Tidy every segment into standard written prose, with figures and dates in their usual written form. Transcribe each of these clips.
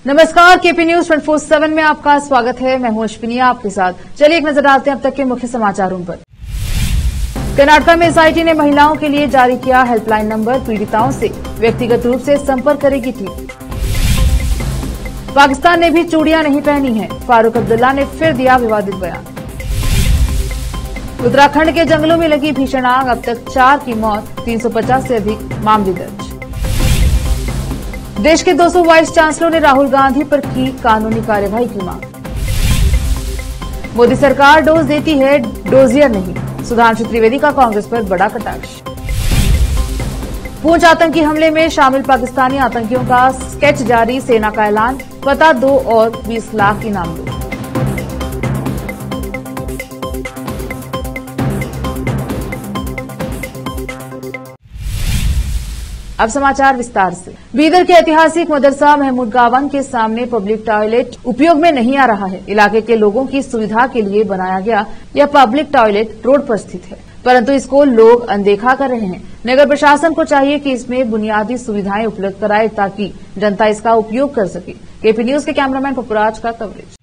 नमस्कार, KP news 24/7 में आपका स्वागत है। मैं हूं अश्विनी आपके साथ। चलिए एक नजर डालते हैं अब तक के मुख्य समाचारों पर। कर्नाटक में एसआईटी ने महिलाओं के लिए जारी किया हेल्पलाइन नंबर, पीड़िताओं से व्यक्तिगत रूप से संपर्क करेगी टीम। पाकिस्तान ने भी चूड़ियां नहीं पहनी हैं, फारूक अब्दुल्ला ने फिर दिया विवादित बयान। उत्तराखंड के जंगलों में लगी भीषण आग, अब तक 4 की मौत, 350 से अधिक मामले दर्ज। देश के 200 वाइस चांसलरों ने राहुल गांधी पर की कानूनी कार्यवाही की मांग। मोदी सरकार डोज देती है, डोजियर नहीं, सुधांशु त्रिवेदी का कांग्रेस पर बड़ा कटाक्ष। पूंछ आतंकी हमले में शामिल पाकिस्तानी आतंकियों का स्केच जारी, सेना का ऐलान, पता दो और 20 लाख इनाम दो। अब समाचार विस्तार से। बीदर के ऐतिहासिक मदरसा महमूद गावन के सामने पब्लिक टॉयलेट उपयोग में नहीं आ रहा है। इलाके के लोगों की सुविधा के लिए बनाया गया यह पब्लिक टॉयलेट रोड पर स्थित है, परंतु इसको लोग अनदेखा कर रहे हैं। नगर प्रशासन को चाहिए कि इसमें बुनियादी सुविधाएं उपलब्ध कराए ताकि जनता इसका उपयोग कर सके। केपी न्यूज के कैमरामैन पपुराज का कवरेज।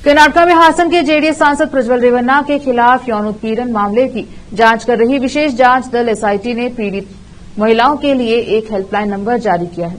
कर्नाटक में हासन के जेडीएस सांसद प्रज्वल रेवन्ना के खिलाफ यौन उत्पीड़न मामले की जांच कर रही विशेष जांच दल एसआईटी ने पीड़ित महिलाओं के लिए एक हेल्पलाइन नंबर जारी किया है।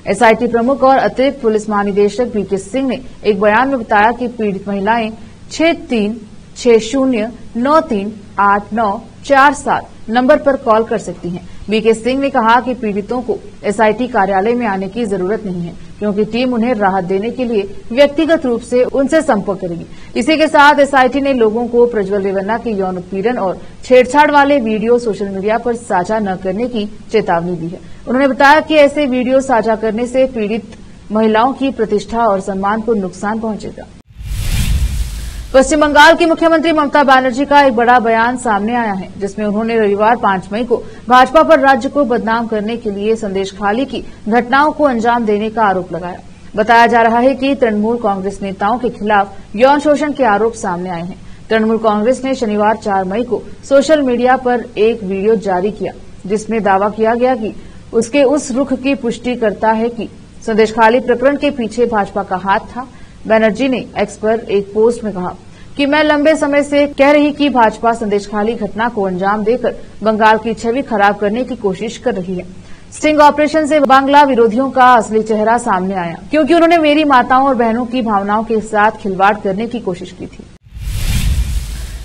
एसआईटी प्रमुख और अतिरिक्त पुलिस महानिदेशक बीके सिंह ने एक बयान में बताया कि पीड़ित महिलाएं 6360938947 नंबर पर कॉल कर सकती हैं। बीके सिंह ने कहा कि पीड़ितों को एसआईटी कार्यालय में आने की जरूरत नहीं है, क्योंकि टीम उन्हें राहत देने के लिए व्यक्तिगत रूप से उनसे संपर्क करेगी। इसी के साथ एसआईटी ने लोगों को प्रज्वल रेवन्ना के यौन उत्पीड़न और छेड़छाड़ वाले वीडियो सोशल मीडिया पर साझा न करने की चेतावनी दी है। उन्होंने बताया कि ऐसे वीडियो साझा करने से पीड़ित महिलाओं की प्रतिष्ठा और सम्मान को नुकसान पहुंचेगा। पश्चिम बंगाल की मुख्यमंत्री ममता बनर्जी का एक बड़ा बयान सामने आया है, जिसमें उन्होंने रविवार 5 मई को भाजपा पर राज्य को बदनाम करने के लिए संदेशखाली की घटनाओं को अंजाम देने का आरोप लगाया। बताया जा रहा है कि तृणमूल कांग्रेस नेताओं के खिलाफ यौन शोषण के आरोप सामने आए हैं। तृणमूल कांग्रेस ने शनिवार 4 मई को सोशल मीडिया पर एक वीडियो जारी किया, जिसमें दावा किया गया कि उसके उस रुख की पुष्टि करता है कि संदेशखाली प्रकरण के पीछे भाजपा का हाथ था। बनर्जी ने एक्स पर एक पोस्ट में कहा कि मैं लंबे समय से कह रही कि भाजपा संदेशखाली घटना को अंजाम देकर बंगाल की छवि खराब करने की कोशिश कर रही है। स्टिंग ऑपरेशन से बांग्ला विरोधियों का असली चेहरा सामने आया, क्योंकि उन्होंने मेरी माताओं और बहनों की भावनाओं के साथ खिलवाड़ करने की कोशिश की थी।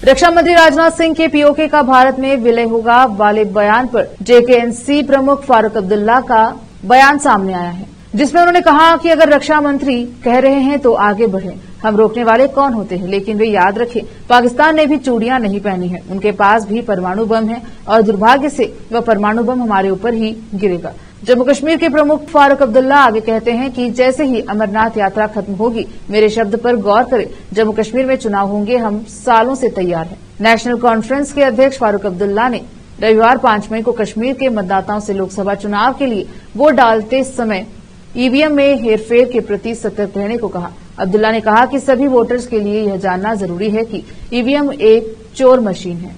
रक्षा मंत्री राजनाथ सिंह के पीओके का भारत में विलय होगा वाले बयान पर जेकेएनसी प्रमुख फारूक अब्दुल्ला का बयान सामने आया है, जिसमें उन्होंने कहा कि अगर रक्षा मंत्री कह रहे हैं तो आगे बढ़ें, हम रोकने वाले कौन होते हैं। लेकिन वे याद रखें, पाकिस्तान ने भी चूड़ियां नहीं पहनी है, उनके पास भी परमाणु बम है और दुर्भाग्य से वह परमाणु बम हमारे ऊपर ही गिरेगा। जम्मू कश्मीर के प्रमुख फारूक अब्दुल्ला आगे कहते हैं कि जैसे ही अमरनाथ यात्रा खत्म होगी, मेरे शब्द पर गौर करें, जम्मू कश्मीर में चुनाव होंगे, हम सालों से तैयार हैं। नेशनल कॉन्फ्रेंस के अध्यक्ष फारूक अब्दुल्ला ने रविवार 5 मई को कश्मीर के मतदाताओं से लोकसभा चुनाव के लिए वोट डालते समय ईवीएम में हेरफेर के प्रति सतर्क रहने को कहा। अब्दुल्ला ने कहा कि सभी वोटर्स के लिए यह जानना जरूरी है कि ईवीएम एक चोर मशीन है।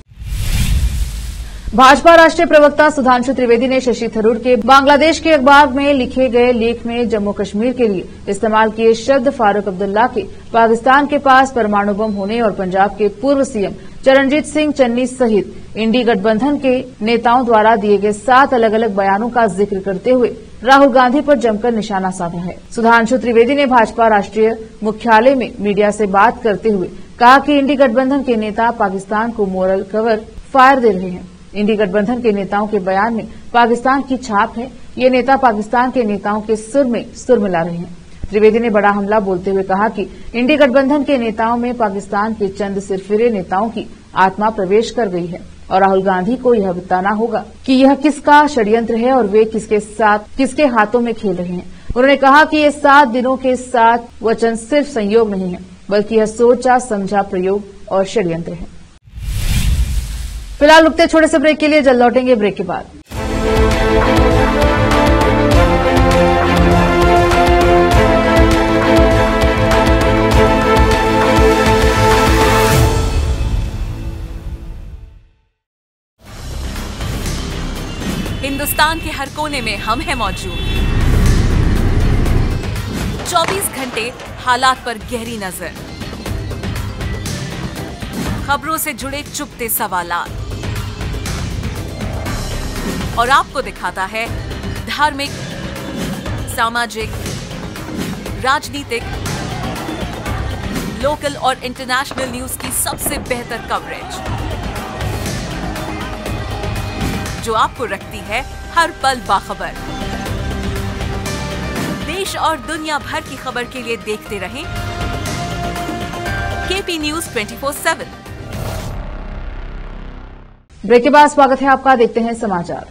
भाजपा राष्ट्रीय प्रवक्ता सुधांशु त्रिवेदी ने शशि थरूर के बांग्लादेश के अखबार में लिखे गए लेख में जम्मू कश्मीर के लिए इस्तेमाल किए शब्द फारूक अब्दुल्ला के पाकिस्तान के पास परमाणु बम होने और पंजाब के पूर्व सीएम चरणजीत सिंह चन्नी सहित इंडी गठबंधन के नेताओं द्वारा दिए गए 7 अलग अलग बयानों का जिक्र करते हुए राहुल गांधी पर जमकर निशाना साधा है। सुधांशु त्रिवेदी ने भाजपा राष्ट्रीय मुख्यालय में मीडिया से बात करते हुए कहा कि इंडी गठबंधन के नेता पाकिस्तान को मोरल कवर फायर दे रहे हैं। इंडी गठबंधन के नेताओं के बयान में पाकिस्तान की छाप है, ये नेता पाकिस्तान के नेताओं के सुर में सुर मिला रहे हैं। त्रिवेदी ने बड़ा हमला बोलते हुए कहा कि इंडी गठबंधन के नेताओं में पाकिस्तान के चंद सिरफिरे नेताओं की आत्मा प्रवेश कर गई है और राहुल गांधी को यह बताना होगा कि यह किसका षड्यंत्र है और वे किसके हाथों में खेल रहे हैं। उन्होंने कहा कि ये 7 दिनों के 7 वचन सिर्फ संयोग नहीं है, बल्कि यह सोचा समझा प्रयोग और षड्यंत्र है। फिलहाल रुकते छोटे से ब्रेक के लिए, जल्द लौटेंगे ब्रेक के बाद। हिंदुस्तान के हर कोने में हम हैं मौजूद। 24 घंटे हालात पर गहरी नजर, खबरों से जुड़े चुपते सवालात, और आपको दिखाता है धार्मिक, सामाजिक, राजनीतिक, लोकल और इंटरनेशनल न्यूज की सबसे बेहतर कवरेज, जो आपको रखती है हर पल बाखबर। देश और दुनिया भर की खबर के लिए देखते रहें केपी न्यूज 24/7। ब्रेक के बाद स्वागत है आपका, देखते हैं समाचार।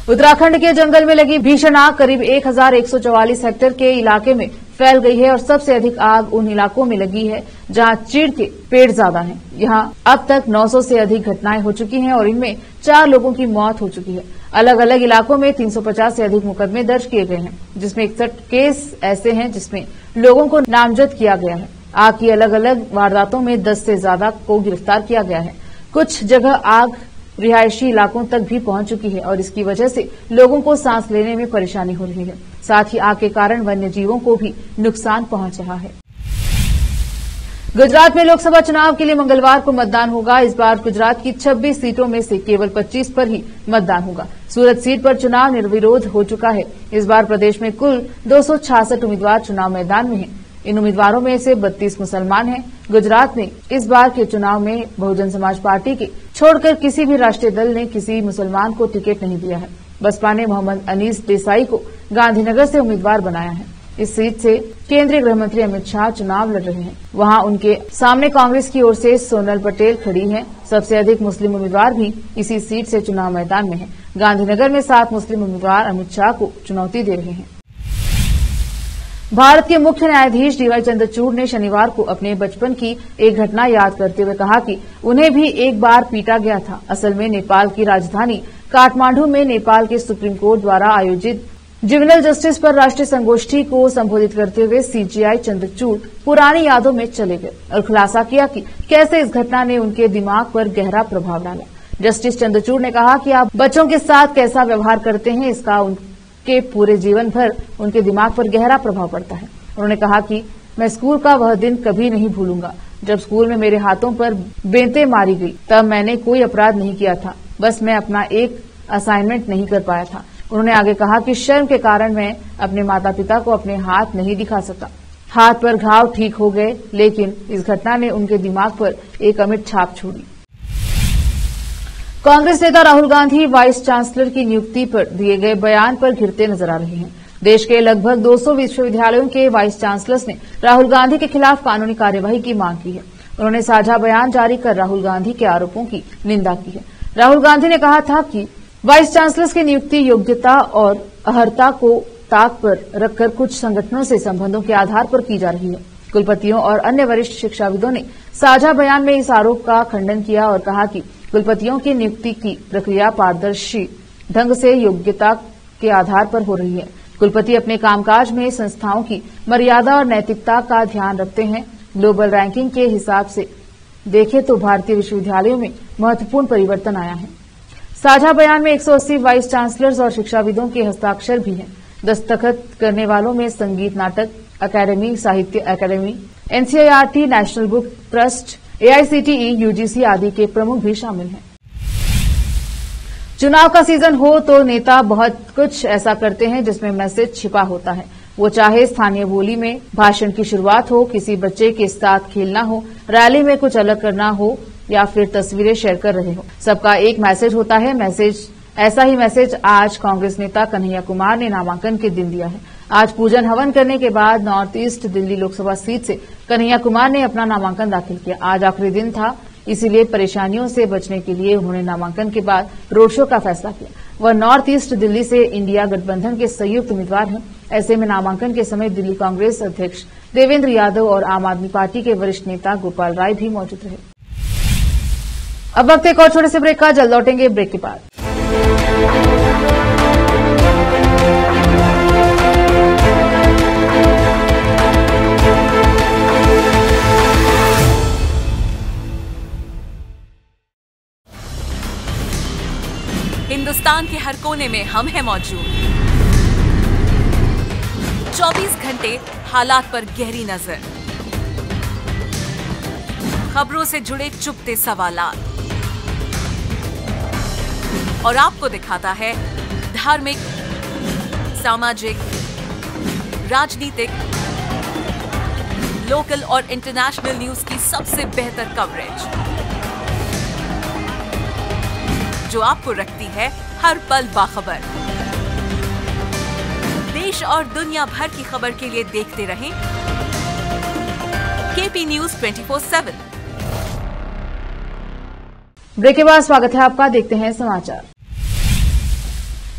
उत्तराखंड के जंगल में लगी भीषण आग करीब 1144 हेक्टेयर के इलाके में फैल गई है और सबसे अधिक आग उन इलाकों में लगी है जहां चीड़ के पेड़ ज्यादा हैं। यहां अब तक 900 से अधिक घटनाएं हो चुकी हैं और इनमें 4 लोगों की मौत हो चुकी है। अलग अलग इलाकों में 350 से अधिक मुकदमे दर्ज किए गए हैं, जिसमें 61 केस ऐसे हैं जिसमें लोगों को नामजद किया गया है। आग की अलग अलग वारदातों में 10 से ज्यादा को गिरफ्तार किया गया है। कुछ जगह आग रिहायशी इलाकों तक भी पहुंच चुकी है और इसकी वजह से लोगों को सांस लेने में परेशानी हो रही है। साथ ही आग के कारण वन्य जीवों को भी नुकसान पहुंच रहा है। गुजरात में लोकसभा चुनाव के लिए मंगलवार को मतदान होगा। इस बार गुजरात की 26 सीटों में से केवल 25 पर ही मतदान होगा। सूरत सीट पर चुनाव निर्विरोध हो चुका है। इस बार प्रदेश में कुल 266 उम्मीदवार चुनाव मैदान में हैं। इन उम्मीदवारों में से 32 मुसलमान हैं। गुजरात में इस बार के चुनाव में बहुजन समाज पार्टी के छोड़कर किसी भी राष्ट्रीय दल ने किसी मुसलमान को टिकट नहीं दिया है। बसपा ने मोहम्मद अनीस देसाई को गांधीनगर से उम्मीदवार बनाया है। इस सीट से केंद्रीय गृह मंत्री अमित शाह चुनाव लड़ रहे हैं। वहां उनके सामने कांग्रेस की ओर से सोनल पटेल खड़ी हैं। सबसे अधिक मुस्लिम उम्मीदवार भी इसी सीट से चुनाव मैदान में हैं। गांधीनगर में 7 मुस्लिम उम्मीदवार अमित शाह को चुनौती दे रहे हैं। भारत के मुख्य न्यायाधीश डीवाई चंद्रचूड़ ने शनिवार को अपने बचपन की एक घटना याद करते हुए कहा कि उन्हें भी एक बार पीटा गया था। असल में नेपाल की राजधानी काठमांडू में नेपाल के सुप्रीम कोर्ट द्वारा आयोजित जुवेनाइल जस्टिस पर राष्ट्रीय संगोष्ठी को संबोधित करते हुए सीजीआई चंद्रचूड़ पुरानी यादों में चले गए और खुलासा किया कि कैसे इस घटना ने उनके दिमाग पर गहरा प्रभाव डाला। जस्टिस चंद्रचूड़ ने कहा कि आप बच्चों के साथ कैसा व्यवहार करते हैं, इसका के पूरे जीवन भर उनके दिमाग पर गहरा प्रभाव पड़ता है। उन्होंने कहा कि मैं स्कूल का वह दिन कभी नहीं भूलूंगा जब स्कूल में मेरे हाथों पर बेंतें मारी गई। तब मैंने कोई अपराध नहीं किया था, बस मैं अपना एक असाइनमेंट नहीं कर पाया था। उन्होंने आगे कहा कि शर्म के कारण मैं अपने माता पिता को अपने हाथ नहीं दिखा सका। हाथ पर घाव ठीक हो गए, लेकिन इस घटना ने उनके दिमाग पर एक अमिट छाप छोड़ी। कांग्रेस नेता राहुल गांधी वाइस चांसलर की नियुक्ति पर दिए गए बयान पर घिरते नजर आ रहे हैं। देश के लगभग 200 विश्वविद्यालयों के वाइस चांसलर्स ने राहुल गांधी के खिलाफ कानूनी कार्यवाही की मांग की है। उन्होंने साझा बयान जारी कर राहुल गांधी के आरोपों की निंदा की है। राहुल गांधी ने कहा था कि वाइस चांसलर्स की नियुक्ति योग्यता और अर्हता को ताक पर रखकर कुछ संगठनों से संबंधों के आधार पर की जा रही है। कुलपतियों और अन्य वरिष्ठ शिक्षाविदों ने साझा बयान में इस आरोप का खंडन किया और कहा कि कुलपतियों की नियुक्ति की प्रक्रिया पारदर्शी ढंग से योग्यता के आधार पर हो रही है। कुलपति अपने कामकाज में संस्थाओं की मर्यादा और नैतिकता का ध्यान रखते हैं। ग्लोबल रैंकिंग के हिसाब से देखें तो भारतीय विश्वविद्यालयों में महत्वपूर्ण परिवर्तन आया है। साझा बयान में 180 वाइस चांसलर्स और शिक्षाविदों के हस्ताक्षर भी हैं। दस्तखत करने वालों में संगीत Natak Akademi, Sahitya Akademi, NCERT, National Book Trust, AICTE, UGC आदि के प्रमुख भी शामिल हैं। चुनाव का सीजन हो तो नेता बहुत कुछ ऐसा करते हैं जिसमें मैसेज छिपा होता है। वो चाहे स्थानीय बोली में भाषण की शुरुआत हो, किसी बच्चे के साथ खेलना हो, रैली में कुछ अलग करना हो या फिर तस्वीरें शेयर कर रहे हो, सबका एक मैसेज होता है। ऐसा ही मैसेज आज कांग्रेस नेता कन्हैया कुमार ने नामांकन के दिन दिया है। आज पूजन हवन करने के बाद north east Delhi Lok Sabha seat से कन्हैया कुमार ने अपना नामांकन दाखिल किया। आज आखिरी दिन था, इसीलिए परेशानियों से बचने के लिए उन्होंने नामांकन के बाद रोड शो का फैसला किया। वह नॉर्थ ईस्ट दिल्ली से इंडिया गठबंधन के संयुक्त उम्मीदवार हैं। ऐसे में नामांकन के समय दिल्ली कांग्रेस अध्यक्ष देवेंद्र यादव और आम आदमी पार्टी के वरिष्ठ नेता गोपाल राय भी मौजूद रहे। अब वक्त एक और छोटे से ब्रेक का, जल्द लौटेंगे ब्रेक के बाद। हिंदुस्तान के हर कोने में हम हैं मौजूद। 24 घंटे हालात पर गहरी नजर, खबरों से जुड़े चुपते सवालात, और आपको दिखाता है धार्मिक, सामाजिक, राजनीतिक, लोकल और इंटरनेशनल न्यूज की सबसे बेहतर कवरेज, जो आपको रखती है हर पल बाखबर। देश और दुनिया भर की खबर के लिए देखते रहें केपी न्यूज 24/7। ब्रेक के बाद स्वागत है आपका, देखते हैं समाचार।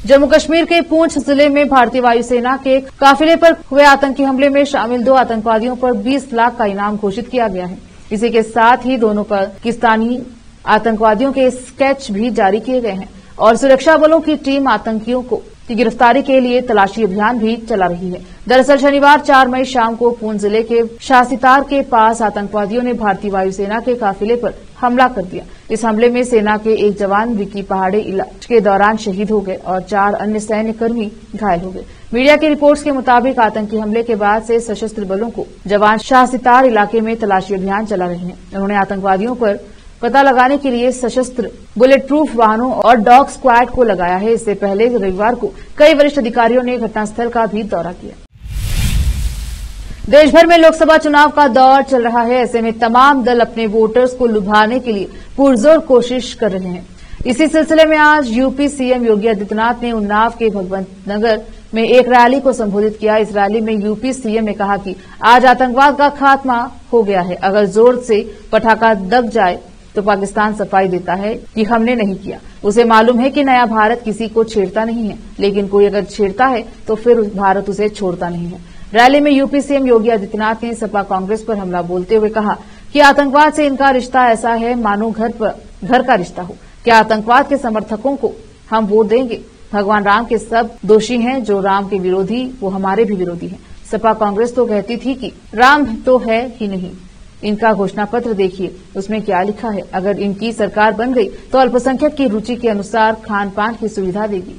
जम्मू कश्मीर के पूंछ जिले में भारतीय वायुसेना के काफिले पर हुए आतंकी हमले में शामिल 2 आतंकवादियों पर 20 लाख का इनाम घोषित किया गया है। इसी के साथ ही दोनों पाकिस्तानी आतंकवादियों के स्केच भी जारी किए गए हैं और सुरक्षा बलों की टीम आतंकियों की गिरफ्तारी के लिए तलाशी अभियान भी चला रही है। दरअसल शनिवार 4 मई शाम को पूंछ जिले के शासितार के पास आतंकवादियों ने भारतीय वायुसेना के काफिले पर हमला कर दिया। इस हमले में सेना के एक जवान विकी पहाड़ी इलाज के दौरान शहीद हो गए और 4 अन्य सैन्य कर्मी घायल हो गए। मीडिया की रिपोर्ट्स के मुताबिक आतंकी हमले के बाद से सशस्त्र बलों को जवान शासितार इलाके में तलाशी अभियान चला रहे हैं। उन्होंने आतंकवादियों पर पता लगाने के लिए सशस्त्र बुलेट प्रूफ वाहनों और डॉग स्क्वाड को लगाया है। इससे पहले रविवार को कई वरिष्ठ अधिकारियों ने घटनास्थल का भी दौरा किया। देश भर में लोकसभा चुनाव का दौर चल रहा है। ऐसे में तमाम दल अपने वोटर्स को लुभाने के लिए पुरजोर कोशिश कर रहे हैं। इसी सिलसिले में आज यूपी सीएम योगी आदित्यनाथ ने उन्नाव के भगवंत नगर में एक रैली को संबोधित किया। इस रैली में यूपी सीएम ने कहा कि आज आतंकवाद का खात्मा हो गया है। अगर जोर से पटाखा दब जाए तो पाकिस्तान सफाई देता है कि हमने नहीं किया। उसे मालूम है कि नया भारत किसी को छेड़ता नहीं है, लेकिन कोई अगर छेड़ता है तो फिर भारत उसे छोड़ता नहीं है। रैली में यूपी सीएम योगी आदित्यनाथ ने सपा कांग्रेस पर हमला बोलते हुए कहा कि आतंकवाद से इनका रिश्ता ऐसा है मानो घर का रिश्ता हो। क्या आतंकवाद के समर्थकों को हम वोट देंगे? भगवान राम के सब दोषी हैं, जो राम के विरोधी वो हमारे भी विरोधी हैं। सपा कांग्रेस तो कहती थी कि राम तो है ही नहीं। इनका घोषणा पत्र देखिए, उसमें क्या लिखा है। अगर इनकी सरकार बन गई तो अल्पसंख्यक की रुचि के अनुसार खान पान की सुविधा देगी।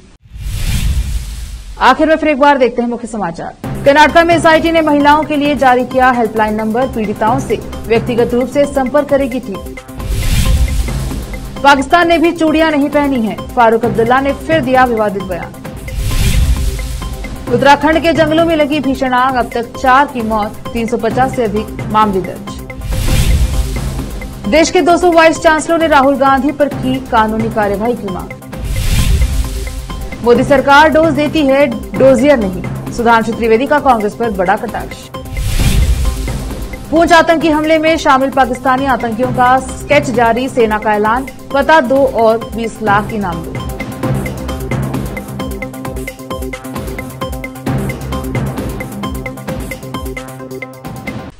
आखिर में फिर एक बार देखते हैं मुख्य समाचार। कर्नाटक में एसआईटी ने महिलाओं के लिए जारी किया हेल्पलाइन नंबर, पीड़िताओं से व्यक्तिगत रूप से संपर्क करेगी टीम। पाकिस्तान ने भी चूड़ियां नहीं पहनी हैं, फारूक अब्दुल्ला ने फिर दिया विवादित बयान। उत्तराखंड के जंगलों में लगी भीषण आग, अब तक 4 की मौत, 350 से अधिक मामले दर्ज। देश के 200 वाइस चांसलरों ने राहुल गांधी पर की कानूनी कार्यवाही की मांग। मोदी सरकार डोज देती है, डोजियर नहीं, सुधांशु त्रिवेदी का कांग्रेस पर बड़ा कटाक्ष। पूंछ आतंकी हमले में शामिल पाकिस्तानी आतंकियों का स्केच जारी, सेना का ऐलान, पता दो और 20 लाख इनाम दो।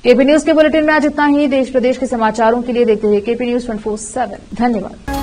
केपी न्यूज के बुलेटिन में आज इतना ही। देश प्रदेश के समाचारों के लिए देखते रहिए केपी न्यूज 24/7। धन्यवाद।